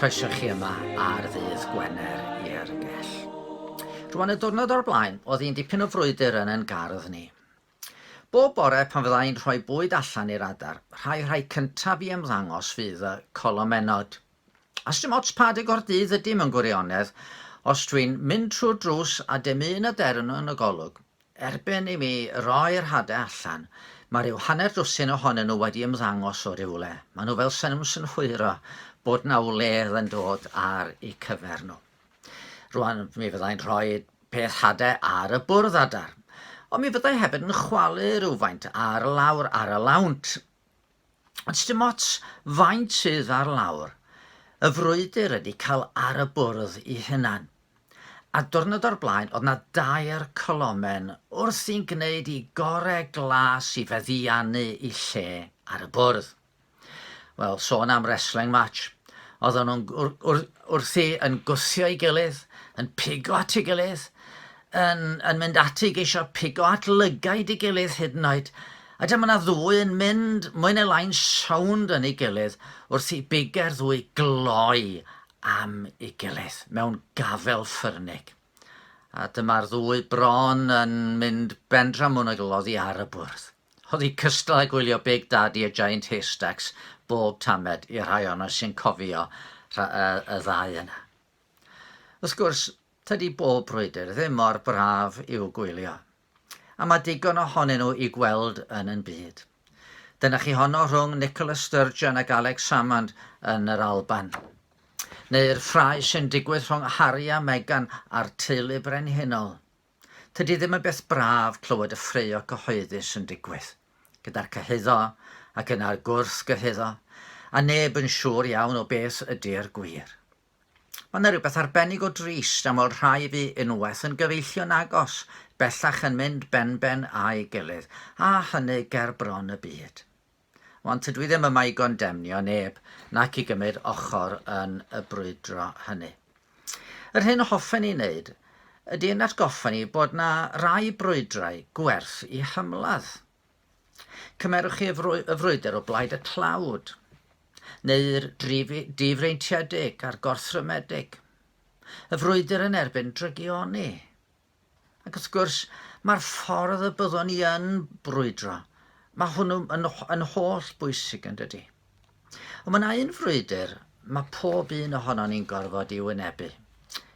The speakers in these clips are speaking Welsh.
Croeso chi yma ar ddydd Gwener i'r Gell. Rwan y diwrnod o'r blaen, oedd hi'n dipyn o frwydr yn gardd ni. Bob bore pan fyddai'n rhoi bwyd allan i'r adar, rhai cyntaf i ymddangos fydd y colomenod. As dim ots pa o'r dydd ydy mewn gwirionedd, os dwi'n mynd trwy'r drws a dim un aderyn yn y golwg, erbyn i mi roi'r hadau allan, mae rhyw hanner dwsin ohonyn nhw wedi ymddangos o rywle. Maen nhw fel sy'n hwyro bod na wledd yn dod ar eu cyfer nhw. Rwan mi fyddai'n rhoi peth hadau ar y bwrdd adar, ond mi fyddai hefyd yn chwalu rhywfaint ar lawr ar y lawnt. Ond dim ots faint sydd ar lawr, y frwydr ydy cael ar y bwrdd ei hunan. A diwrnod o'r blaen, oedd na 2 colomen wrth i'n gwneud i gorau glas i feddiannu i lle ar y bwrdd. Wel, sôn am wrestling match, oedden nhw'n wrthi yn gwthio i gilydd, yn pigo at ei gilydd, yn mynd ati geisio pigo at lygaid i gilydd hyd yn oed. A dyma yna ddwy yn mynd mwy neu lai'n siawnd yn ei gilydd wrth i bigo'r ddwy gloi am ei gilydd mewn gafel ffyrnig. A dyma'r ddwy bron yn mynd bendra mwyn o'i gloddi ar y bwrdd. Oedd hi cystal â gwylio Big Daddy a Giant Haystacks bob tamed i'r rhai ono sy'n cofio y ddau yna. Wrth gwrs, tydi bob brwydr ddim mor braf i'w gwylio, a mae digon ohonyn nhw i gweld yn byd. Dyna chi honno rhwng Nicholas Sturgeon ac Alex Salmond yn yr Alban, neu'r ffrae sy'n digwydd rhwng Harry a Meghan a'r teulu brenhinol. Tydi ddim yn beth braf clywed y ffraeo cyhoeddus yn digwydd, gyda'r cyhyddo ac yna'r gwrth gyhyddo, a neb yn siŵr iawn o beth ydy'r gwir. Mae yna rhywbeth arbennig o drist am weld rhai fi unwaith yn gyfeillio'n agos, bellach yn mynd ben a'i gilydd, a hynny ger bron y byd. Ond tydw i ddim yma i gondemnio neb nac i gymryd ochr yn y brwydro hynny. Yr hyn hoffen i wneud ydy yn atgoffa ni bod na rai brwydrau gwerth i hymladd. Cymerwch chi y frwydr o blaid y tlawd, neu'r difreintiedig a'r gorthrymedig, y frwydr yn erbyn drygioni. Ac wrth gwrs, mae'r ffordd y byddwn ni yn brwydro, mae hwnnw yn holl bwysig yn dydy. Ond mae yna un frwydr mae pob un ohono ni'n gorfod i wynebu,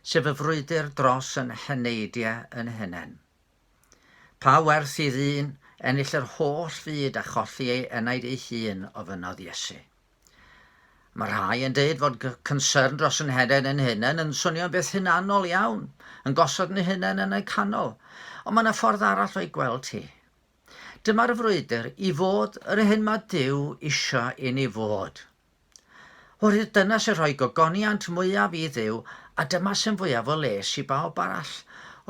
sef y frwydr dros yn heneidiau yn hunain. Pa werth i ddyn ennill yr holl fyd a cholli ei enaid ei hun o fynodd Iesu. Mae rhai yn deud fod concern dros yn hennaid yn hunain yn swnio beth hunanol iawn, yn gosod yn hunain yn y canol, ond mae yna ffordd arall o'i gweld hi. Dyma'r frwydr i fod yr hyn mae Duw isio i ni fod. Oherwydd dyna sy'n rhoi gogoniant mwyaf i Dduw, a dyma sy'n fwyaf o les i bawb arall.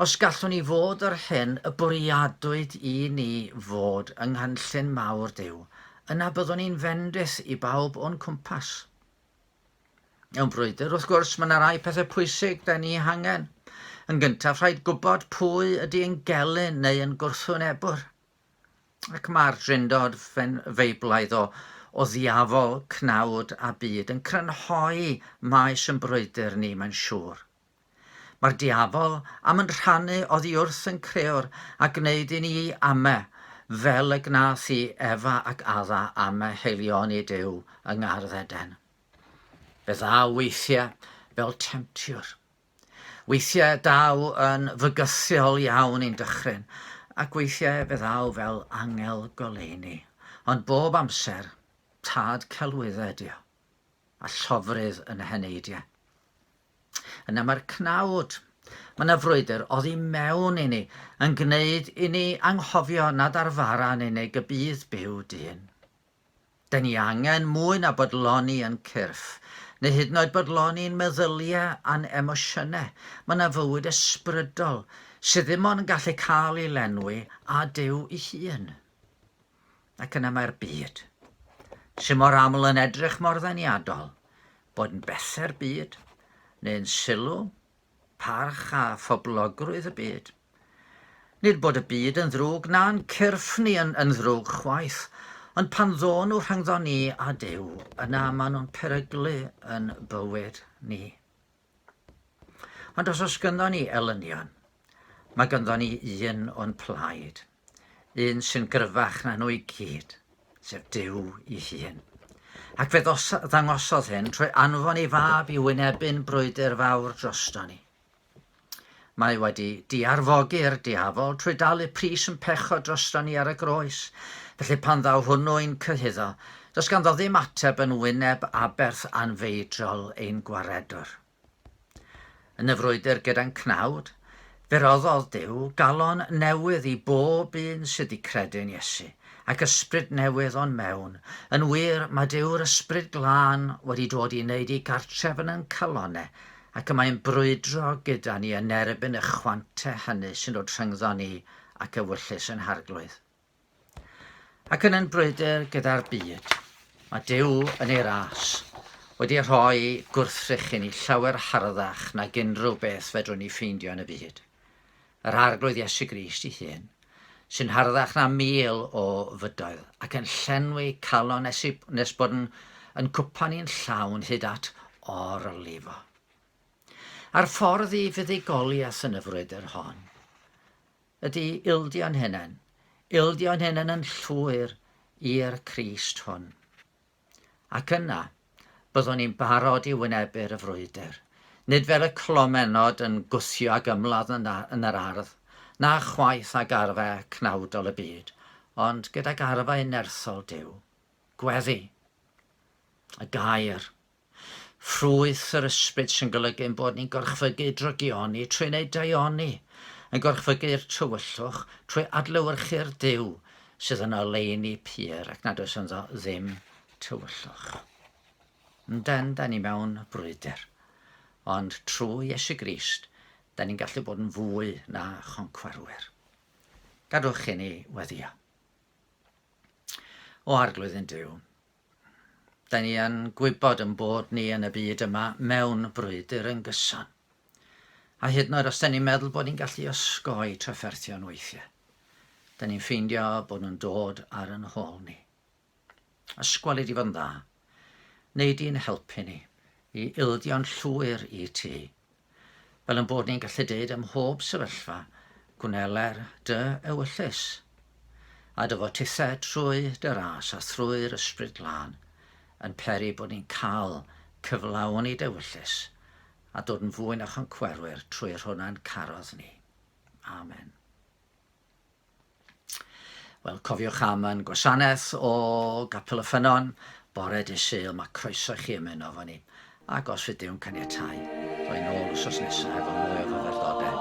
Os gallwn ni fod yr hyn y bwriadwyd i ni fod yng nghanllun mawr Duw, yna byddwn ni'n fendith i bawb o'n cwmpas. Mewn brwydr, wrth gwrs, mae yna rai pethau pwysig da ni hangen. Yn gyntaf, rhaid gwybod pwy ydy yn gelyn neu yn gwrthwynebwr. Ac mae'r drindod feiblaidd o ddiafol, cnawd a byd yn crynhoi maes yn brwydr ni, mae'n siŵr. Mae'r diafol am yn rhannu oddi wrth yn creuwr a gwneud i ni ame, fel y gnath i Efa ac Adda am y heilion i Duw yng Ngardd Eden. Fe ddaw weithiau fel temptiwr. Weithiau daw yn fygythiol iawn i'n dychryn, ac weithiau fe ddaw fel angel goleuni. Ond bob amser, tad celwyddau ydi o, a llofrydd yn heneidiau. Yna mae'r cnawd. Mae yna frwydr oddi mewn i ni, yn gwneud i ni anghofio nad arfaran i ni gybydd byw dyn. Da ni angen mwy na bodloni yn cyrff, neu hyd yn oed bodloni'n meddyliau a'n emosiynau. Mae yna fywyd ysbrydol, sydd ddim ond yn gallu cael ei lenwi a Duw ei hun. Ac yna mae'r byd, sy'n mor aml yn edrych mor ddeniadol, bod yn bethau'r byd, neu'n sylw, parch a phoblogrwydd y byd. Nid bod y byd yn ddrwg na'n cyrff ni yn ddrwg chwaith, ond pan ddo nhw rhyngddo ni a Duw, yna maen nhw'n peryglu yn bywyd ni. Ond os gynddon ni elynion, mae gynddon ni un o'n plaid, un sy'n gryfach na nhw i gyd, sef Duw ei hun. Ac fe ddangosodd hyn trwy anfon ei fab i wynebu'n brwydr fawr drosto ni. Mae wedi diarfogi'r diafol trwy dal y pris yn pecho drosto ni ar y groes, felly pan ddaw hwnnw'n cyhuddo, does ganddo ddim ateb yn wyneb aberth anfeidrol ein gwaredwr. Yn y frwydr gyda'n cnawd, fe roddodd Duw galon newydd i bob un sydd wedi credu'n Iesu, ac ysbryd newydd o'n mewn. Yn wir, mae Dyw'r ysbryd glân wedi dod i wneud ei gartref yn ein calonnau, ac y mae'n brwydro gyda ni yn erbyn y chwantau hynny sy'n dod rhyngddo ni ac ewyllus yn harglwydd. Ac yn ein brwydr gyda'r byd, mae Duw yn ei ras wedi rhoi gwrthrych i ni llawer harddach nag unrhyw beth fedrwn ni ffeindio yn y byd. Yr arglwydd Iesu Grist ei hun, sy'n harddach na 1000 o fydoedd ac yn llenwi calon nes bod yn cwpan ni'n llawn hyd at o'r olifo. A'r ffordd i fuddugoliaeth yn y frwydr hon ydy ildio'n hunain yn llwyr i'r Crist hwn. Ac yna, byddwn ni'n barod i wynebu'r y frwydr, nid fel y clomenod yn gwthio ag ymladd yn yr ardd, na chwaith ag arfau cnawdol y byd, ond gydag arfau nerthol Duw, gweddi, y Gair, ffrwyth yr ysbryd sy'n golygu bod ni'n gorchfygu drygioni trwy wneud daioni, yn gorchfygu'r tywyllwch trwy adlewyrchu'r Duw sydd yn oleuni pur ac nad oes ynddo ddim tywyllwch. Ynden, da ni mewn brwydr, ond trwy Iesu Grist, da ni'n gallu bod yn fwy na choncwerwyr. Gadwch i ni weddio. O arglwydd yn Duw, da ni yn gwybod yn bod ni yn y byd yma mewn brwydr yn gyson. A hyd yn oed os da ni'n meddwl bod ni'n gallu osgoi trafferthion weithiau, da ni'n ffeindio bod nhw'n dod ar yn hôl ni. Ysgwalid i fod yn dda, neud i'n helpu ni i ildio'n llwyr i ti, fel yn bod ni'n gallu deud ym mhob sefyllfa gwneler dy ewyllus, a dy fotithau trwy dy ras a thrwy'r ysbryd glân, yn peri bod ni'n cael cyflawn i dy ewyllus, a dod yn fwy na choncwerwyr trwy hwnna'n carodd ni. Amen. Wel, cofiwch am yn gwasanaeth o Capel y Ffynnon, bore dydd Sul, mae croeso chi ymuno efo ni. Ac os fydd Dyw'n caniatáu, rwy'n ôl wsos nesaf efo mwy o fyfyrdodau.